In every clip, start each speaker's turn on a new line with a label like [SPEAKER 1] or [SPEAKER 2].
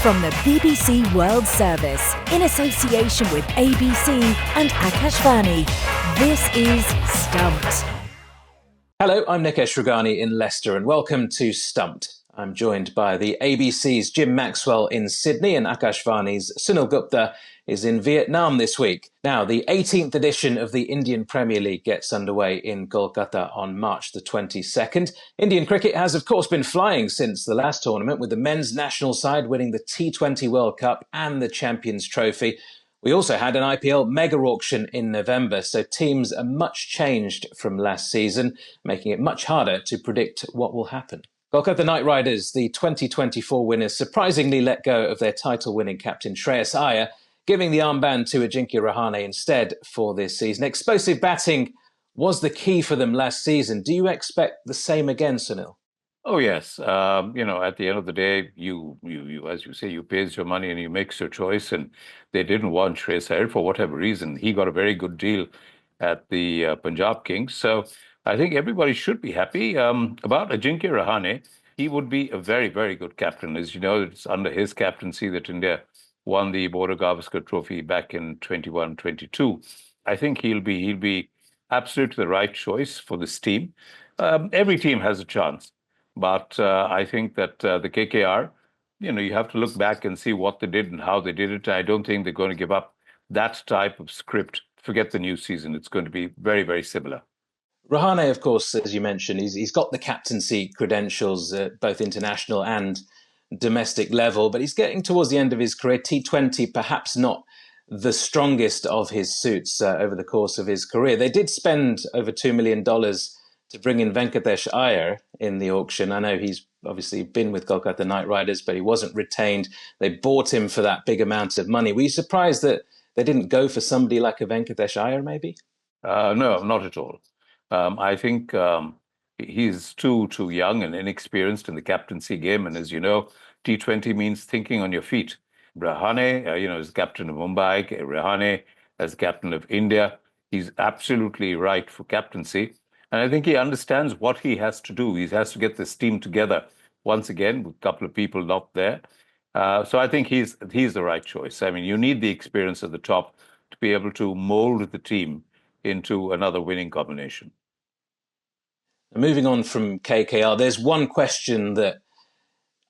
[SPEAKER 1] From the BBC World Service, in association with ABC and Akashvani, this is Stumped.
[SPEAKER 2] Hello, I'm Nikesh Rughani in Leicester and welcome to Stumped. I'm joined by the ABC's Jim Maxwell in Sydney and Akashvani's Sunil Gupta is in Vietnam this week. Now, the 18th edition of the Indian Premier League gets underway in Kolkata on March the 22nd. Indian cricket has, of course, been flying since the last tournament, with the men's national side winning the T20 World Cup and the Champions Trophy. We also had an IPL mega auction in November, so teams are much changed from last season, making it much harder to predict what will happen. Kolkata Knight Riders, the 2024 winners, surprisingly let go of their title-winning captain Shreyas Iyer, giving the armband to Ajinkya Rahane instead for this season. Explosive batting was the key for them last season. Do you expect the same again, Sunil?
[SPEAKER 3] Oh, yes. At the end of the day, you as you say, you pays your money and you make your choice. And they didn't want Shreyas Iyer for whatever reason. He got a very good deal at the Punjab Kings. So I think everybody should be happy. About Ajinkya Rahane, he would be a very, very good captain. As you know, it's under his captaincy that India won the Border Gavaskar Trophy back in 21-22. I think he'll be absolutely the right choice for this team. Every team has a chance. But I think that the KKR, you have to look back and see what they did and how they did it. I don't think they're going to give up that type of script. Forget the new season. It's going to be very, very similar.
[SPEAKER 2] Rahane, of course, as you mentioned, he's got the captaincy credentials at both international and domestic level, but he's getting towards the end of his career. T20, perhaps not the strongest of his suits over the course of his career. They did spend over $2 million to bring in Venkatesh Iyer in the auction. I know he's obviously been with Kolkata Knight Riders, but he wasn't retained. They bought him for that big amount of money. Were you surprised that they didn't go for somebody like a Venkatesh Iyer, maybe?
[SPEAKER 3] No, not at all. I think he's too young and inexperienced in the captaincy game. And as you know, T20 means thinking on your feet. Rahane, is captain of Mumbai. Rahane, as captain of India, he's absolutely right for captaincy. And I think he understands what he has to do. He has to get this team together once again with a couple of people not there. So I think he's the right choice. I mean, you need the experience at the top to be able to mold the team into another winning combination.
[SPEAKER 2] Moving on from KKR, there's one question that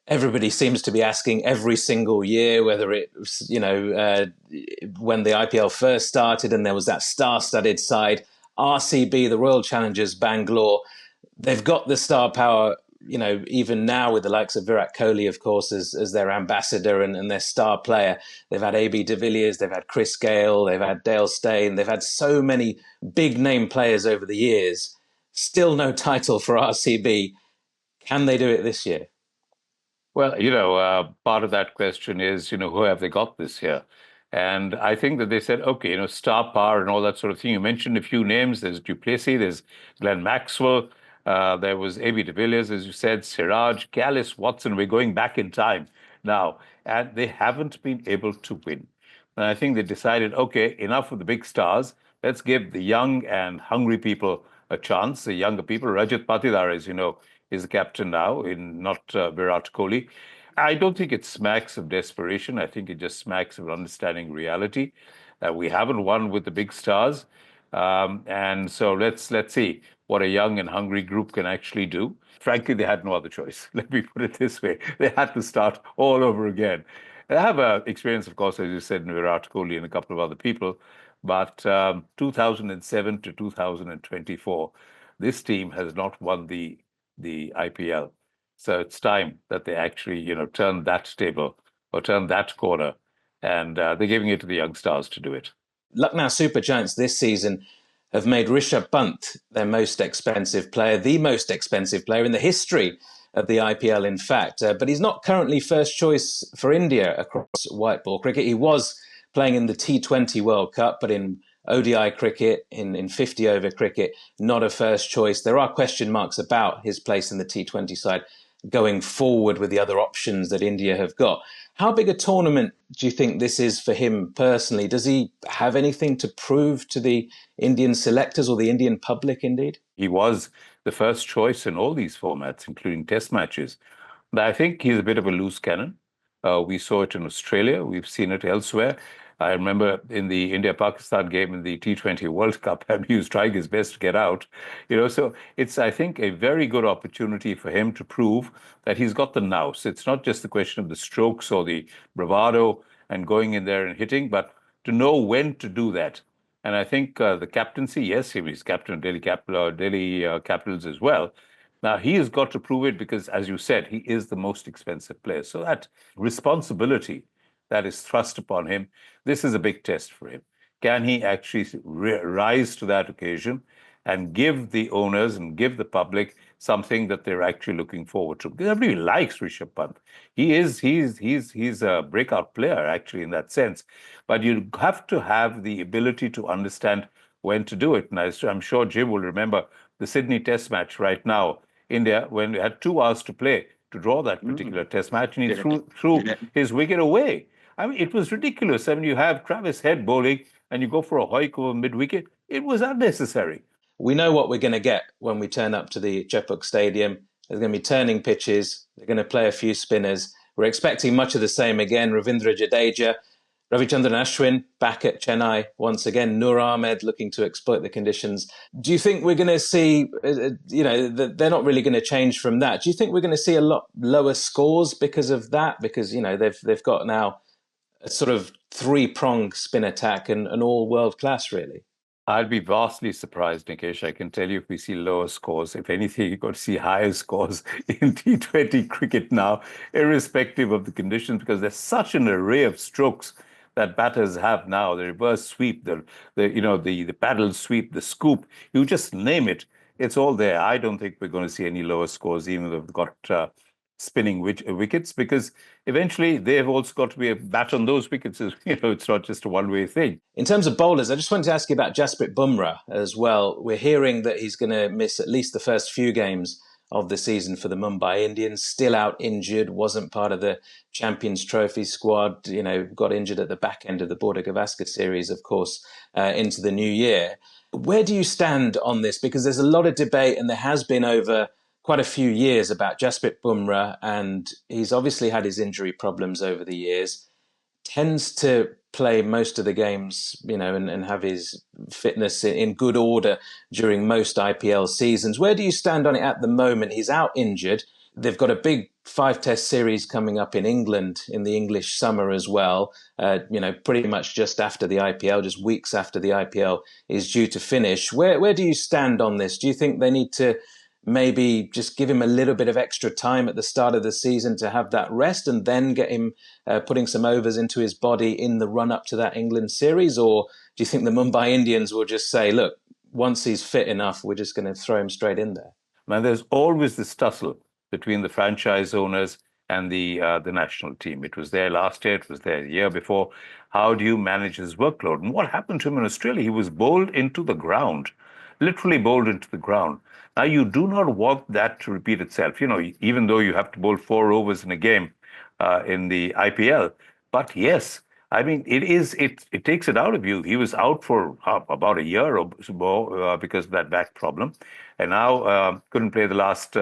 [SPEAKER 2] everybody seems to be asking every single year, whether it was, when the IPL first started and there was that star-studded side, RCB, the Royal Challengers Bangalore, they've got the star power, even now with the likes of Virat Kohli, of course, as their ambassador and their star player. They've had AB de Villiers, they've had Chris Gayle, they've had Dale Steyn, they've had so many big-name players over the years. Still no title for RCB. Can they do it this year?
[SPEAKER 3] Well, part of that question is, who have they got this year? And I think that they said, okay, star power and all that sort of thing. You mentioned a few names. There's du Plessis, there's Glenn Maxwell, there was AB de Villiers, as you said, Siraj, Callis, Watson. We're going back in time now. And they haven't been able to win. And I think they decided, okay, enough of the big stars. Let's give the young and hungry people a chance. The younger people, Rajat Patidar, as you know, is the captain now, not Virat Kohli. I don't think it smacks of desperation. I think it just smacks of understanding reality. We haven't won with the big stars. And so let's see what a young and hungry group can actually do. Frankly, they had no other choice. Let me put it this way. They had to start all over again. I have experience, of course, as you said, in Virat Kohli and a couple of other people. But 2007 to 2024, this team has not won the IPL. So it's time that they actually, turn that table or turn that corner. And they're giving it to the young stars to do it.
[SPEAKER 2] Lucknow Super Giants this season have made Rishabh Pant their most expensive player, the most expensive player in the history of the IPL, in fact. But he's not currently first choice for India across white ball cricket. He was playing in the T20 World Cup, but in ODI cricket, in 50-over cricket, not a first choice. There are question marks about his place in the T20 side going forward with the other options that India have got. How big a tournament do you think this is for him personally? Does he have anything to prove to the Indian selectors or the Indian public, indeed?
[SPEAKER 3] He was the first choice in all these formats, including test matches. But I think he's a bit of a loose cannon. We saw it in Australia. We've seen it elsewhere. I remember in the India-Pakistan game in the T20 World Cup, he was trying his best to get out. So it's, I think, a very good opportunity for him to prove that he's got the nous. It's not just the question of the strokes or the bravado and going in there and hitting, but to know when to do that. And I think the captaincy, yes, he was captain of Delhi Capitals as well. Now, he has got to prove it because, as you said, he is the most expensive player. So that responsibility that is thrust upon him, this is a big test for him. Can he actually rise to that occasion and give the owners and give the public something that they're actually looking forward to? Because everybody likes Rishabh Pant. He's a breakout player, actually, in that sense. But you have to have the ability to understand when to do it. And I'm sure Jim will remember the Sydney Test match right now, India, when we had 2 hours to play to draw that particular Test match, and he threw his wicket away. I mean, it was ridiculous. I mean, you have Travis Head bowling, and you go for a hoik over mid-wicket. It was unnecessary.
[SPEAKER 2] We know what we're going to get when we turn up to the Jaipur Stadium. There's going to be turning pitches. They're going to play a few spinners. We're expecting much of the same again. Ravindra Jadeja, Ravichandran Ashwin back at Chennai once again. Noor Ahmed looking to exploit the conditions. Do you think we're going to see, they're not really going to change from that. Do you think we're going to see a lot lower scores because of that? Because, they've got now a sort of 3-pronged spin attack and all world class, really.
[SPEAKER 3] I'd be vastly surprised, Nikesh. I can tell you if we see lower scores. If anything, you've got to see higher scores in T20 cricket now, irrespective of the conditions, because there's such an array of strokes that batters have now. The reverse sweep, the paddle sweep, the scoop, you just name it. It's all there. I don't think we're going to see any lower scores, even though they've got spinning wickets, because eventually they've also got to be a bat on those wickets. It's not just a one-way thing.
[SPEAKER 2] In terms of bowlers, I just wanted to ask you about Jasprit Bumrah as well. We're hearing that he's going to miss at least the first few games of the season for the Mumbai Indians, still out injured, wasn't part of the Champions Trophy squad, got injured at the back end of the Border Gavaskar series, of course, into the new year. Where do you stand on this? Because there's a lot of debate, and there has been over quite a few years, about Jasprit Bumrah, and he's obviously had his injury problems over the years, tends to play most of the games, and have his fitness in good order during most IPL seasons. Where do you stand on it at the moment? He's out injured. They've got a big 5-test series coming up in England in the English summer as well, pretty much just after the IPL, just weeks after the IPL is due to finish. Where do you stand on this? Do you think they need to maybe just give him a little bit of extra time at the start of the season to have that rest and then get him putting some overs into his body in the run-up to that England series? Or do you think the Mumbai Indians will just say, look, once he's fit enough, we're just going to throw him straight in there?
[SPEAKER 3] Man, there's always this tussle between the franchise owners and the national team. It was there last year. It was there the year before. How do you manage his workload? And what happened to him in Australia? He was bowled into the ground, literally bowled into the ground. Now, you do not want that to repeat itself, even though you have to bowl 4 overs in a game in the IPL. But yes, I mean, it takes it out of you. He was out for about a year or so because of that back problem. And now couldn't play the last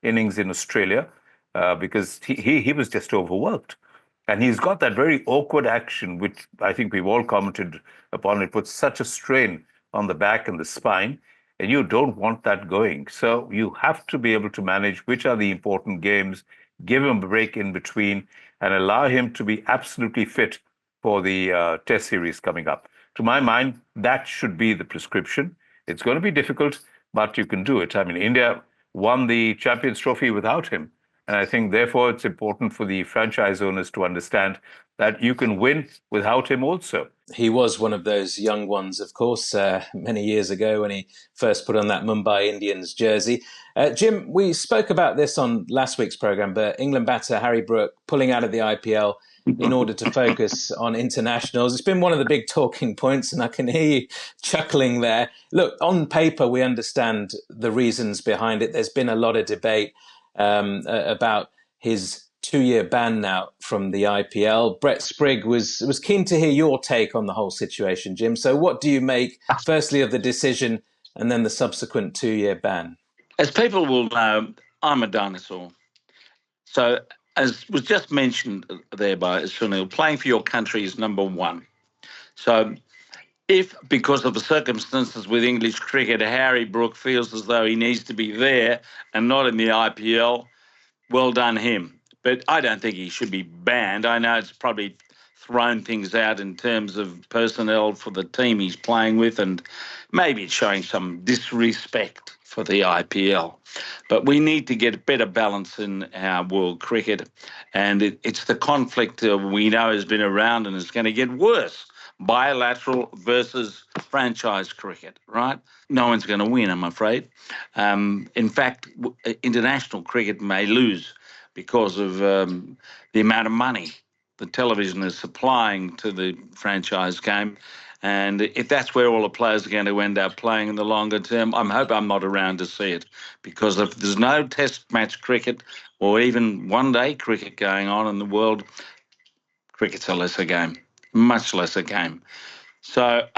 [SPEAKER 3] innings in Australia because he was just overworked. And he's got that very awkward action, which I think we've all commented upon. It puts such a strain on the back and the spine. And you don't want that going. So you have to be able to manage which are the important games, give him a break in between, and allow him to be absolutely fit for the Test series coming up. To my mind, that should be the prescription. It's going to be difficult, but you can do it. I mean, India won the Champions Trophy without him. And I think, therefore, it's important for the franchise owners to understand that you can win without him also.
[SPEAKER 2] He was one of those young ones, of course, many years ago when he first put on that Mumbai Indians jersey. Jim, we spoke about this on last week's programme, but England batter Harry Brook pulling out of the IPL in order to focus on internationals. It's been one of the big talking points, and I can hear you chuckling there. Look, on paper, we understand the reasons behind it. There's been a lot of debate about his 2-year ban now from the IPL. Brett Sprigg was keen to hear your take on the whole situation, Jim. So what do you make, firstly, of the decision and then the subsequent 2-year ban?
[SPEAKER 4] As people will know, I'm a dinosaur. So as was just mentioned there by Sunil, playing for your country is number one. So if, because of the circumstances with English cricket, Harry Brook feels as though he needs to be there and not in the IPL, well done him. But I don't think he should be banned. I know it's probably thrown things out in terms of personnel for the team he's playing with, and maybe it's showing some disrespect for the IPL. But we need to get better balance in our world cricket, and it's the conflict we know has been around and is going to get worse. Bilateral versus franchise cricket, right? No one's going to win, I'm afraid. In fact, international cricket may lose because of the amount of money the television is supplying to the franchise game. And if that's where all the players are going to end up playing in the longer term, I hope I'm not around to see it. Because if there's no test match cricket or even one-day cricket going on in the world, cricket's a lesser game, much lesser game. So,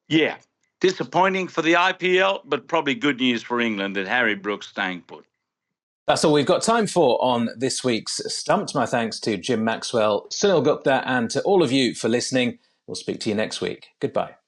[SPEAKER 4] yeah, disappointing for the IPL, but probably good news for England that Harry Brook's staying put.
[SPEAKER 2] That's all we've got time for on this week's Stumped. My thanks to Jim Maxwell, Sunil Gupta, and to all of you for listening. We'll speak to you next week. Goodbye.